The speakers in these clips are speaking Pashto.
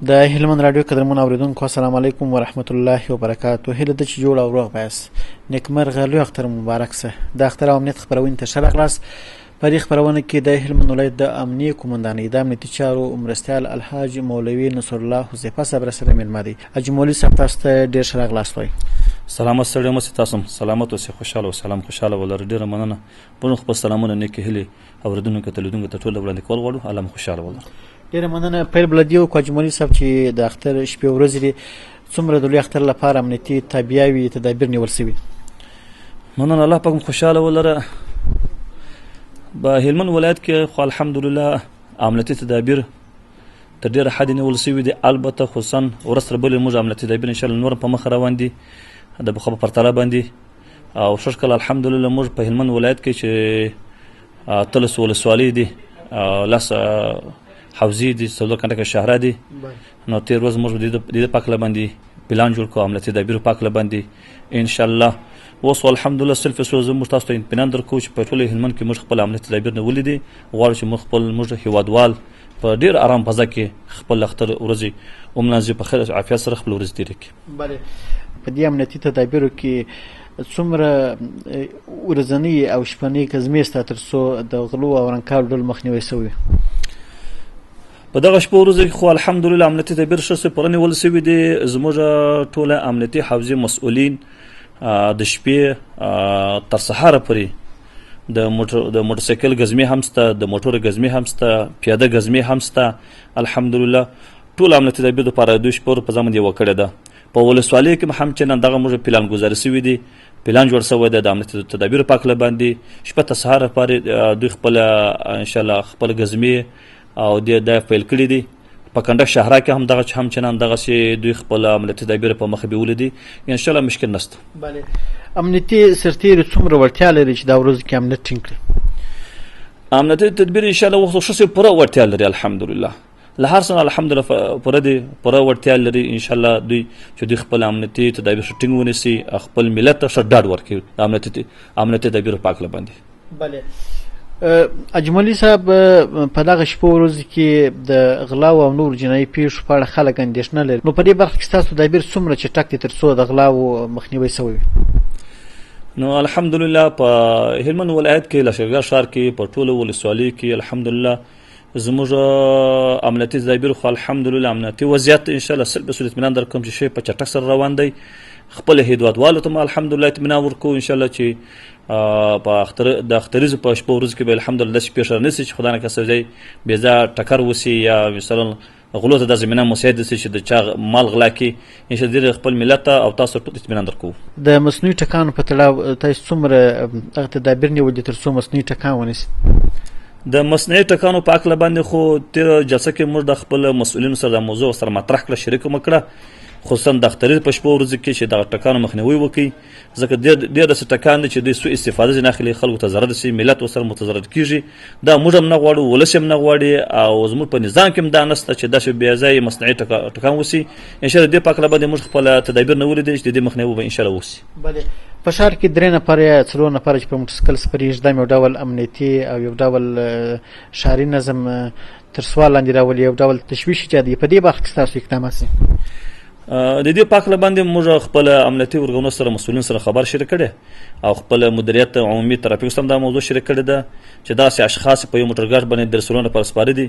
د هلمند رادیو قدرمن اوریدونکو السلام علیکم ورحمت الله وبرکاته. هله د چې جوړ او روغ بس نیکمرغه لوی اختر مبارک سه. د اختر امنیت خبرونه ته شرق لاس په دې خبرونه کې د هلمند ولایت د امنیه قومندانۍ د امنیتي چارو مرستیال الحاج مولوي نصر الله حذیفه صبر سره ملما دي. حاج مولوي صاحب تاسو ته ډیر شرق لاس وای. سلامت سره مو تاسو سلامت او خوشاله او سلام خوشاله ولر ډیر مننه. په خپل سلامونه نیک هلي اوردونکو ته لیدونکو ته ټول وړاندې کول غواړو. الله خوشاله ولر. ډیر مننه. پیل بلدیو حاج مولوي صاحب چې د اختر شپې ورځې څومره د لوی اختر لپاره امنیتي تابعیوي تدابیر نیول شوي. مننه الله پاک خوشاله ولر. په هلمند ولایت کې خو الحمدلله امنیتي تدابیر تر ډیره حد نیول شوي دي. البته خصوصا ورسره بل موږ امنیتي تدابیر ان شاء الله نور په مخ روان دي د بخبه پرتاله باندې او شکل الحمدلله موږ په هلمند ولایت کې چې تلس ولسوالۍ دي لاس حوزې دي څلور کنډکه شهره دي نو تیر ورځ موږ د پاکله باندې پلان جوړ کړو امنیتي تدابیر پاکله باندې ان شاء الله اوس الحمدلله سلف سوز موږ تاسو ته اطمینان درکو چې په ټول هلمند کې موږ خپل امنیتي تدابیر نه ولیدي غواړو چې موږ هیوادوال په ډیر آرام فضا کې خپل اختر ورځي ومنځي په خیر عافیت سره خپل ورځ تیر کړي. بله په دې امنیتي تدابیرو کې څومره ورځنی او شپنی کزمې ستا تر څو د غلو او رنکاو ډول مخنیوی شوی؟ په دغه شپه ورځ خو الحمدلله امنیتي تدابیر ښه پرنې ول شوي دي. زموږ ټوله امنیتي حوزې مسؤلین د شپې تر سهاره پورې د موټرسایکل ګزمې هم شته، د موټر ګزمې هم شته، پیاده ګزمې هم شته. الحمدلله ټول امنیتي تدابیر لپاره د شپې په ځمن یو کړی ده. په ولسوالۍ کې هم چې نن دغه موږ پلان گزارش شوی دی، پلان جوړ شوی دی د امنیتي تدابیر پاکله باندې شپه تر سهاره پورې دوی خپل ان شاء الله خپل ګزمې او د فیل کړی دي. په کنډک شهره کې هم دغه هم چنان دغه شی دوی خپل امنیتي تدابیر په مخ به ولدي ان شاء الله مشکل نشته. بله امنیتي سرتیر څومره ورتیا لري چې دا ورځ کې امنیت ټینګ کړي؟ امنیتي تدابیر ان شاء الله وخت شې پوره ورتیا لري الحمدلله. له هر څه الحمدلله پوره ورتیا لري ان شاء الله دوی چې دوی خپل امنیتي تدابیر ټینګ ونیسي خپل ملت ته ډاډ ورکړي امنیتي تدابیر پاکله باندې. بله اجملی صاحب په دغه شپه ورځ کې د غلاو او نور جنایي پیښو په اړه خلک اندېښنه لري. نو په دې برخه کې ستاسو تدابیر څومره چټک دي تر څو د غلاو مخنیوی شوی؟ نو الحمدلله په هلمند ولایت کې لښکرګاه ښار کې په ټولو ولسوالۍ کې الحمدلله زموږ امنیتي تدابیر خو الحمدلله امنیتي وضعیت ان شاء الله سل به اطمینان درکوم چې شی په چټک سره روان دی. خپل هیوادوالو ته الحمدلله اطمینان ورکو ان شاء الله چې په د اختریز په شپه ورځ کې به الحمدلله چې پیښه نشي چې خدای نه کسب دی بې ځای ټکر وسی یا مثلا غلو ته د زمينه مساعد شي چې د چا مال غلا کی ان شاء الله خپل ملت او تاسو ټول اطمینان درکو. د مصنوعي ټکانو په تړاو تاسو څومره هغه تدابیر نیولي تر څو مصنوعي ټکان ونیسي؟ د مصنوعي ټکانو په اړه باندې خو تیر جلسه کې موږ د خپل مسؤلینو سره د موضوع سره مطرح کړ شریک مکړه خصوصا د اختر په شپه ورځ کې چې د ټکانو مخنیوي وکړي ځکه ډېر د ټکان چې د سوء استفاده ځنه اخلي خلکو ته ضرر شي ملت وسره متضرر کیږي. دا موږ هم نه غواړو ولس هم نه غواړي او زموږ په نظام کې هم دا نشته چې داسې بې ځایه مصنوعي ټکان وشي. ان شاء الله دې پاکله باندې موږ خپل تدابیر نه ولیدل چې د دې مخنیوي به ان شاء الله وشي. بله په ښار کې 3 نفر یا 4 نفر چې په موټرسایکل سپریږي دا یو ډول امنیتي او یو ډول ښاري نظم تر سوال لاندې راولي یو ډول تشویش ایجادوي. په دې برخه کې تاسو اقدامات شي د دې پاکله باندې موږ خپل امنیتي ورغونو سره مسؤلین سره خبر شریک کړي او خپل مدیریت عمومي ترافیک سم دا موضوع شریک کړي ده چې داسې اشخاص په یو موټرګاډ باندې درسونه پر سپاره دي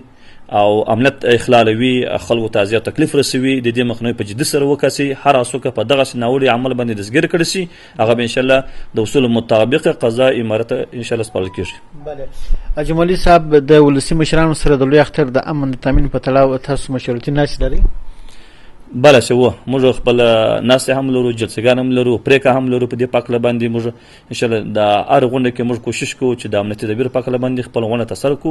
او امنیت اخلالوي خلکو ته زیات تکلیف رسوي. د دې مخنیوي په جدي سره وکاسي هر اسوکه په دغه ناوړي عمل باندې دسګیر کړي شي هغه به ان شاء الله د اصول مطابق قضا امارت ان شاء الله سپارل کیږي. بله اجملی صاحب د ولسی مشرانو سره د لوی اختر د امن تامین په تړاو تاسو مشورتي ناس لري؟ بله شو موږ خپل ناس هم لرو جلسګان هم لرو پریکا هم لرو په دې پاکله باندې موږ ان شاء الله د هر غونډه کې موږ کوشش کوو چې د امنیتي تدابیر پاکله باندې خپل غونډه تسر کو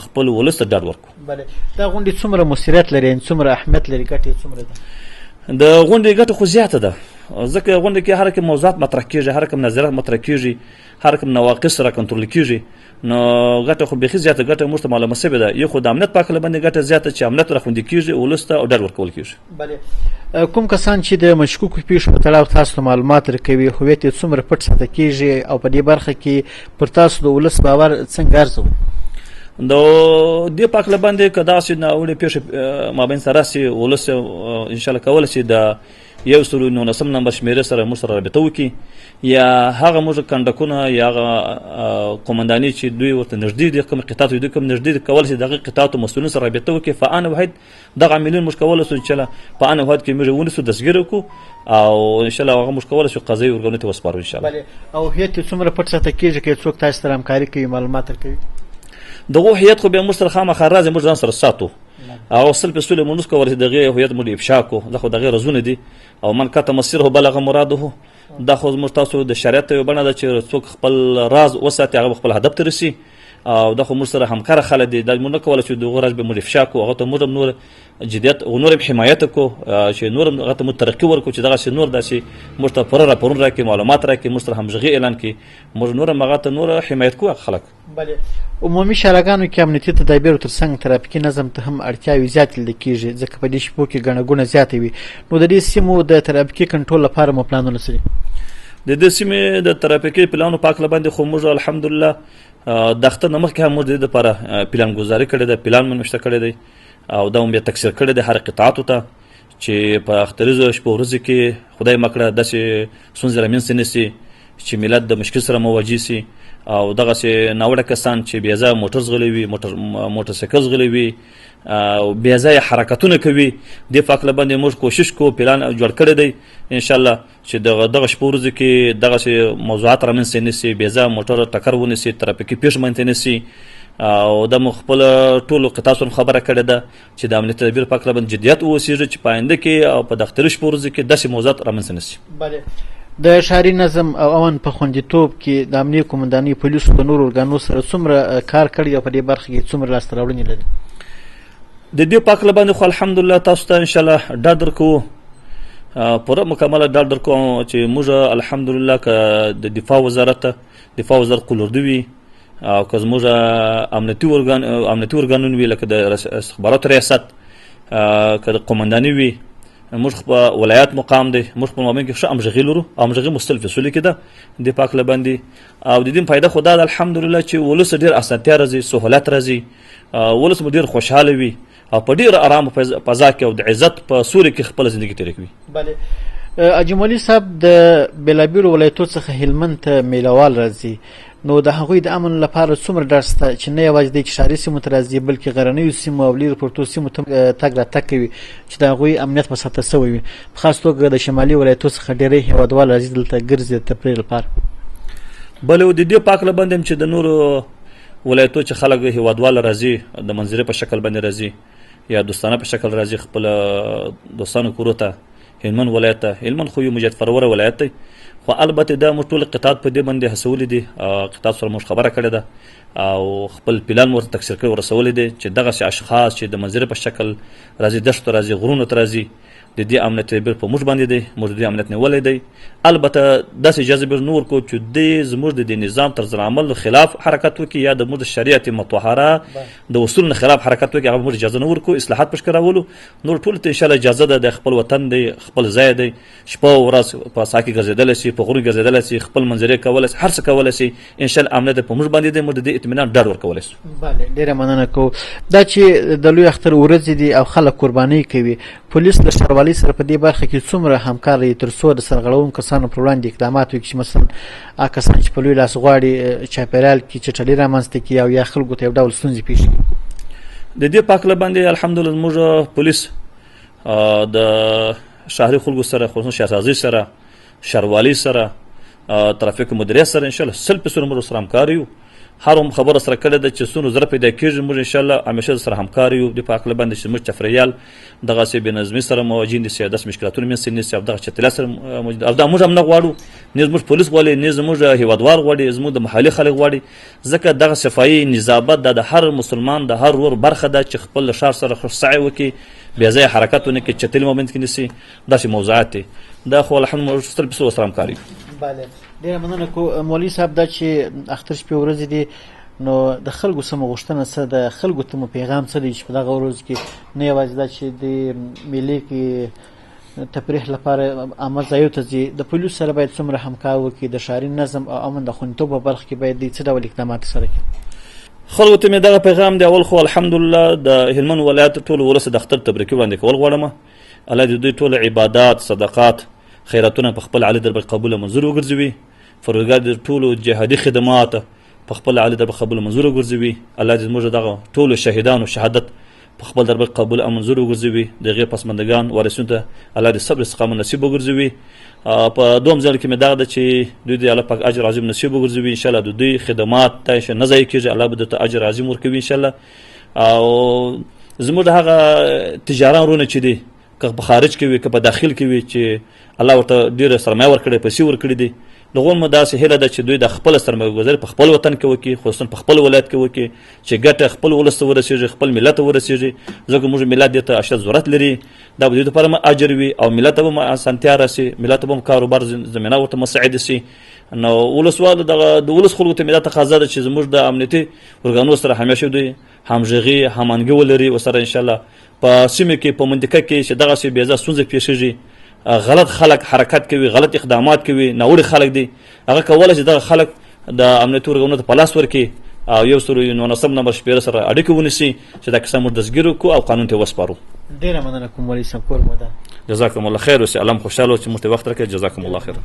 خپل ولس ته ډاډ ورکو. بله دا غونډه څومره مسؤلیت لري څومره اهمیت لري ګټه څومره ده؟ د غونډې ګټه خو زیاته ده ځکه غونډه کې هر کوم موضوعات مطرح کیږي هر کوم نظریات مطرح کیږي هر کوم نواقص را کنټرول کیږي نو ګټه خو بيخي زیاته ګټه موږ ته معلومه سوي ده. یو خو د امنیت پاکله باندې ګټه زیاته چې امنیت راخوندي کیږي ولسته او ډاډ ورکول کیږي. بله کوم کسان چې د مشکوکو پیښو په تړاو تاسو معلومات ورکوي هویت یې څومره پټ ساتل کیږي او په دې برخه کې پر تاسو د ولس باور څنګه ارزوي؟ د دې پاکله باندې که داسې ناوړې پیښې مابین سره راسي ولس انشاءالله کولی شي د 119 نمبر شمېرې سره موږ سره رابطه وکړي یا هغه موږ کنډکونه یا هغه قومنداني چې دوی ورته نږدې دي کوم قطاعاتو دوی کوم نږدې دي کولی شي د هغې قطاعاتو مسؤلین سره رابطه وکړي په آن واحد دغه عاملین موږ کولی شو چې په آن واحد کې موږ ونیسو دستګیر وکړو او انشاءالله هغه موږ کولی شو قضایي ارګانونو ته وسپارو انشاءالله. او هیئت څومره پټ ساتل کېږي که څوک تاسو سره همکاري کوي معلومات ورکوي؟ دغه هیئت خو بیا موږ سره خامخا راځي موږ ځان سره ساتو او صل په سولې موږ کولی دغه هیئت موږ افشا کو دا خو دغه رزونه دي او من کته مسیره بلغ مراده دا خو موږ تاسو د شریعت یو بڼه ده چې څوک خپل راز وساتي هغه خپل هدف ته رسي او دا خو موږ سره همکاره خلک دي دا موږ نه کولی چې دغه راز به موږ افشا کو هغه ته موږ نور جدیت او نور حمایت کو چې نور هغه ته ترقی ورکو چې دغه نور داسې موږ ته پوره راپورونه راکړي معلومات راکړي موږ سره همغږي اعلان کړي موږ نور هغه ته نور حمایت کوو خلک. بله عمومي شاراګانو کې امنیتي تدابیرو ترڅنګ ترافیکي نظم ته هم اړتیاوې زیاتې لیدل کېږي ځکه په دې شپو کې ګڼه ګوڼه زیاته وي نو د دې سیمو د ترافیکي کنټرول لپاره مو پلانونه څه دي؟ د دې سیمې د ترافیکي پلانو پاکله باندې خو موږ الحمدلله د اختر نه مخکې هم موږ د دې دپاره پلان ګزاري کړې ده پلان مو نوشته کړی دی او دا هم بیا تکثیر کړی دی هر قطاعاتو ته چې په اختریزو شپو ورځو کې خدای مه کړه داسې ستونزې رامنځته نه سي چې ملت د مشکل سره مواجه سي او دغسې ناوړه کسان چې بې ځایه موټر ځغلوي موټرسایکل ځغلوي او بې ځایه حرکتونه کوي دې پاکله باندې موږ کوشش کوو پلان جوړ کړی دی انشاءالله چې دغه شپو ورځو کې دغسې موضوعات رامنځته نه سي بې ځایه موټر ټکر ونیسي ترافیکي پیښه منځته نه سي او د خپل ټولو قطاع سره خبره کړې ده چې د امنیت تدابیر پاکله باندې جدیت واوسېږي چې په آینده کې او په دفتري شپو ورځو کې داسې موضوعات رامنځته نه سي. بله د ښاري نظم او امن په خوندیتوب کې د امنیه قومندانۍ پولیسو د نورو ارګانونو سره څومره کار کړی او په دې برخه کې څومره لاسته راوړنې لري؟ د دې پاکله باندې خو الحمدلله تاسو ته انشاءالله ډاډ درکوو پوره مکمله ډاډ درکوو چې موږ الحمدلله که د دفاع وزارت قلوردو وي او که زموږ امنیتي ارګانونه وي لکه د استخباراتو ریاست که د قومنداني وي موږ په ولایت مقام دی موږ په مابین کې ښه همغږي لرو همغږي مختلفې سولې کې ده دې پاکله باندې او د دې فایده خو دا ده الحمدلله چې ولس ډېر اسانتیا راځي سهولت راځي ولس مو ډېر خوشحاله وي او په ډېر ارامه فضا کې او د عزت په سوري کې خپله زندګي تېره کوي. بله اجمالي صاحب د بېلابېلو ولایتو څخه هلمند ته میلهوال راځي نو د هغوی د امن لپاره څومره ډاډ شته چې نه یوازې دی چې ښاري سیمو ته راځي بلکې غرنیو سیمو او لیرې پرتو سیمو ته تګ راتګ کوي چې د هغوی امنیت په ساته سوی وي په خاص توګه د شمالي ولایتو څخه ډېری هېوادوال راځي دلته ګرځي د تفریح لپاره؟ بله د دې پاکله باندې هم چې د نورو ولایتو چې خلک هېوادوال راځي د منظرې په شکل باندې راځي یا دوستانه په شکل راځي خپل دوستانو کورو ته هلمند ولایت ته هلمند خو یو مجید فروره ولایت دی خو البته دا موږ ټول قطاعات په دې باندې هڅولي دي قطاعات سره موږ خبره کړې ده او خپل پلان ورته تکثیر کړی ورسولی دی چې دغسې اشخاص چې د منظرې په شکل راځي دښتو ته راځي غرونو ته راځي د دې امنیت تدبیر په موږ باندې دی موږ د دې امنیت نیولی دی البته داسې اجازه به نه ورکوو چې دی زموږ د دې نظام طرز العمل خلاف حرکت وکړي یا د موږ د شریعت مطهره د اصولو نه خلاف حرکت وکړي هغه موږ اجازه نه ورکوو اصلاحات پشکې راولو نور ټولو ته انشاءالله اجازه ده د خپل وطن دی خپل ځای دی شپه او ورځ په سا کې ګرځېدلی شي په غرو ګرځېدلی شي خپل منظرې کولی شي هر څه کولی شي انشاءالله امنیت په موږ باندې دی موږ د دې اطمینان ډاډ ورکولی شو. بله ډېره مننه کوو. دا چې د لوی اختر ورځې دي او خلک قربانۍ کوي پولیس د ښاروالۍ سره په دې برخه کې څومره همکار دی تر څو د سرغړونکو کسانو پر وړاندې اقدامات وکړي چې مثلا هغه کسان چې په لوی لاس غواړي چاپېریال کې چټلي رامنځته کړي او یا خلکو ته یو ډول ستونزې پېښ کړي؟ د دې پاکله باندې الحمدلله زموږ پولیس د شهري خلکو سره خصوصا شهرسازۍ سره ښاروالۍ سره ترافیک مدیریت سره انشاءالله 100% موږ سره همکار یو هر خبره سره کړې ده چې څونه زره پیدا کېږي موږ انشاءالله همیشه سره همکار یو د پاکله باندې چې موږ چفریال دغسې بېنظمي سره مواجه نه سي داسې مشکلاتونه منځته نه سي او دغه چتلیا سره موجود او دا موږ هم نه غواړو نه زموږ پولیس غواړي نه زموږ هېوادوال غواړي زموږ د محلي خلک غواړي ځکه دغه صفایي نظافت د هر مسلمان د هر ورور برخه ده چې خپل ښار سره سعی وکړي بې ځایه حرکت ونه کړي چتلي مومنت کې نه سي داسې موضوعات دي دا خو الحمدلله موږ 100% ورسره همکار یو. بله ډېره مننه کوو. مولوي صاحب دا چې اختر شپې ورځې دي نو د خلکو څه مو غوښتنه څه د خلکو ته مو پیغام څه دی چې په دغه ورځ کې نه یوازې دا چې د میلې کې تفریح لپاره عامه ځایو ته ځي د پولیسو سره باید څومره همکار وکړي د ښاري نظم او امن د خوندیتوب په برخه کې باید دوی څه ډول اقدامات سره کړي؟ خلکو ته مې دغه پیغام دی. اول خو الحمدلله د هلمند ولایت ټول ولس د اختر تبریکي وړاندې کول غواړم. الله دې دوی ټول عبادات صدقات خیراتونه په خپل عالی دربار قبول منظور وګرځوي. پروردګار دې ټولو جهادي خدمات په خپل عالی دربار قبول منظور وګرځوي. الله دې زموږ دغه ټولو شهیدانو شهادت په خپل دربار قبول او منظور وګرځوي. دغه پسماندگان وارثینو ته الله دې صبر استقامت نصیب وګرځوي. په دوم ځل کې مې دا ده چې دوی دې الله پاک اجر عظیم نصیب وګرځوي. ان شاء الله د دوی خدمات ته نه ضایع کیږي. الله به ته اجر عظیم ورکوي ان شاء الله. او زموږ هغه تجاران رونه چې دي که په خارج کې وي که په داخل کې وي چې الله ورته ډېره سرمایه ورکړې پیسې ورکړي دي لغون مو داسې هیله ده چې دوی د خپل سرمایه ګذاري په خپل وطن کې وکړي خصوصا په خپل ولایت کې وکړي چې ګټه خپل ولس ته ورسېږي خپل ملت ته ورسېږي ځکه موږ ملت دې ته اشد ضرورت لري دا به دوی لپاره هم اجر وي او ملت ته به اسانتیا راسي ملت ته به کاروبار زمینه ورته مساعد شي. نو ولسوال د ولس خلکو ته مې دا تقاضا ده چې زموږ د امنیتي ارګانونو سره همیشه دوی همغږي هماهنګي ولري ورسره انشاءالله په سیمه کې په منطقه کې چې دغسې بې ځایه ستونزې پیښیږي غلط خلک حرکت کوي غلط اقدامات کوي ناوړي خلک دي هغه کولی چې دغه خلک د امنیتي ارګانونو ته په لاس ورکړي او 119 نمبر شمېره سره اړیکه ونیسي چې دا کیسه موږ دستګیر وکړو او قانون ته وسپارو. ډېره مننه کوم ولي صاحب کور مو ده. جزاکم الله خیر اوسئ. الله خوشحاله چې موږ ته وخت راکړئ. جزاکم الله خیر.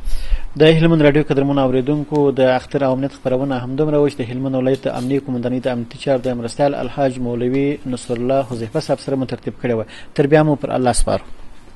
د هلمند رادیو قدرمنو اوریدونکو د اختر او امنیت خبرونه همدومره وه چې د هلمند ولایت امنیه قومندانۍ د امنیتي چارو د مرستیال الحاج مولوي نصرالله حذیفه صاحب سره مو ترتیب کړې وه. تر بیا مو پر الله سپارو.